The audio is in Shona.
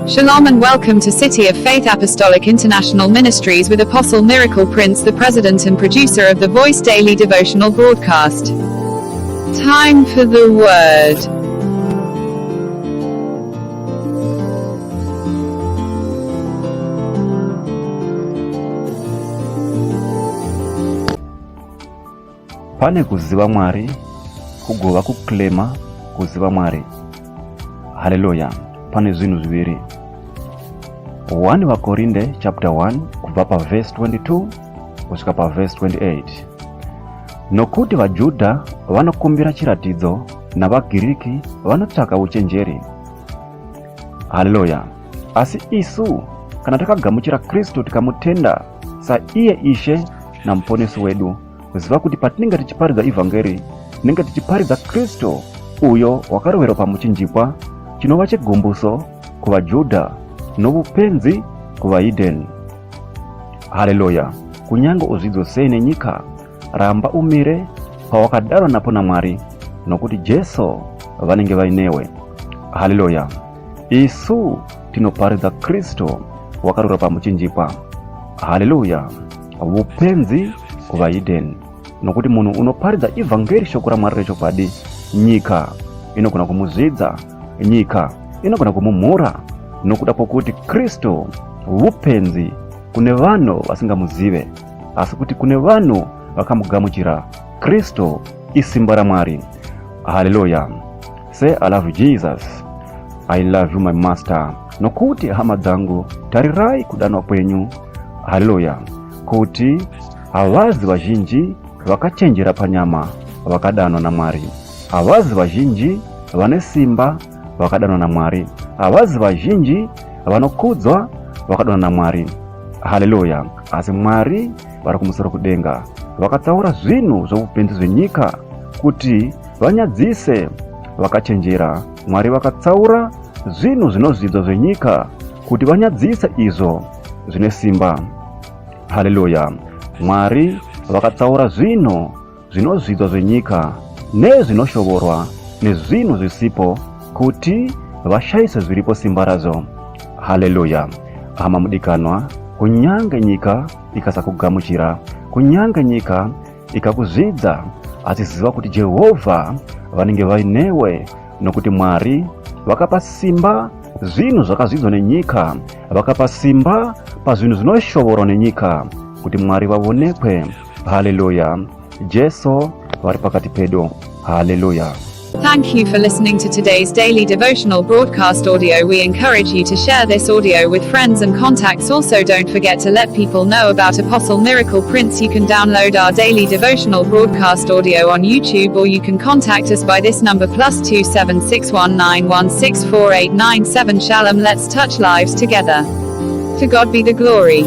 Shalom and welcome to City of Faith Apostolic International Ministries with Apostle Miracle Prince, the president and producer of the Voice Daily Devotional Broadcast. Time for the Word. Pane kuziva Mwari, kugova kuklema kuziva Mwari. Haleluya. Pane zvinhu zviviri. 1 Vakorinde chapter 1 kubva pa verse 22 kusvika pa verse 28. Nokuti vaJudha vanokumbira chiratidzo navagiriki vanotsvaka uchenjeri. Haleluya. Asi isu kana takagamuchira Kristu tikamutenda saiye Ishe namuponesi wedu, kuziva kuti patinenge tichiparidza evhangeri tinenge tichiparidza Kristu uyo wakaroverwa pamuchinjikwa, chinova chigumbuso kuvaJudha novupenzi kuvaHidden. Haleluya. Kunyange uzvidzo sei nenyika, ramba umire pawakadarwa napo naMwari, nokuti Jesu vanenge vainewe. Haleluya. Isu tinoparidza Kristu wakaroverwa pamuchinjikwa. Haleluya. Vupenzi kuvaHidden, nokuti munhu unoparidza evhangeri, shoko raMwari rechokwadi, nyika inogona kumuzvidza, nyika inogona kumumhura, nokuda pokuti Kristu vupenzi kune vanhu vasingamuzive, asi kuti kune vanhu vakamugamuchira. Kristu isimba raMwari. Haleluya. Say, I love Jesus, I love you my master. Nokuti hama dzangu, tarirai kudanwa kwenyu. Haleluya. Kuti havazi vazhinji vakachenjera panyama vakadanwa naMwari. Havazi vazhinji vane simba vakadanwa naMwari. Havazi vazhinji vanokudzwa vakadanwa naMwari. Haleluya. Asi Mwari vari kumusoro kudenga vakatsaura zvinhu zvovupenzi zvenyika kuti vanyadzise vakachenjera. Mwari vakatsaura zvinhu zvinozvidzwa zvenyika kuti vanyadzise izvo zvine simba. Haleluya. Mwari vakatsaura zvinhu zvinozvidzwa zvenyika nezvinoshovorwa nezvinhu zvisipo kuti vashayise zviripo simba razvo. Haleluya. Hama mudikanwa, kunyange nyika ikasakugamuchira, kunyange nyika ikakuzvidza, asi ziva kuti Jehovha vanenge vainewe, nokuti Mwari vakapa simba zvinhu zvakazvidzwa nenyika, vakapa simba pazvinhu zvinoshovorwa nenyika kuti Mwari vavonekwe. Haleluya. Jesu vari pakati pedu. Haleluya. Thank you for listening to today's daily devotional broadcast audio. We encourage you to share this audio with friends and contacts. Also, don't forget to let people know about Apostle Miracle Prince. You can download our daily devotional broadcast audio on YouTube, or you can contact us by this number +27619164897. Shalom. Let's touch lives together. To God be the glory.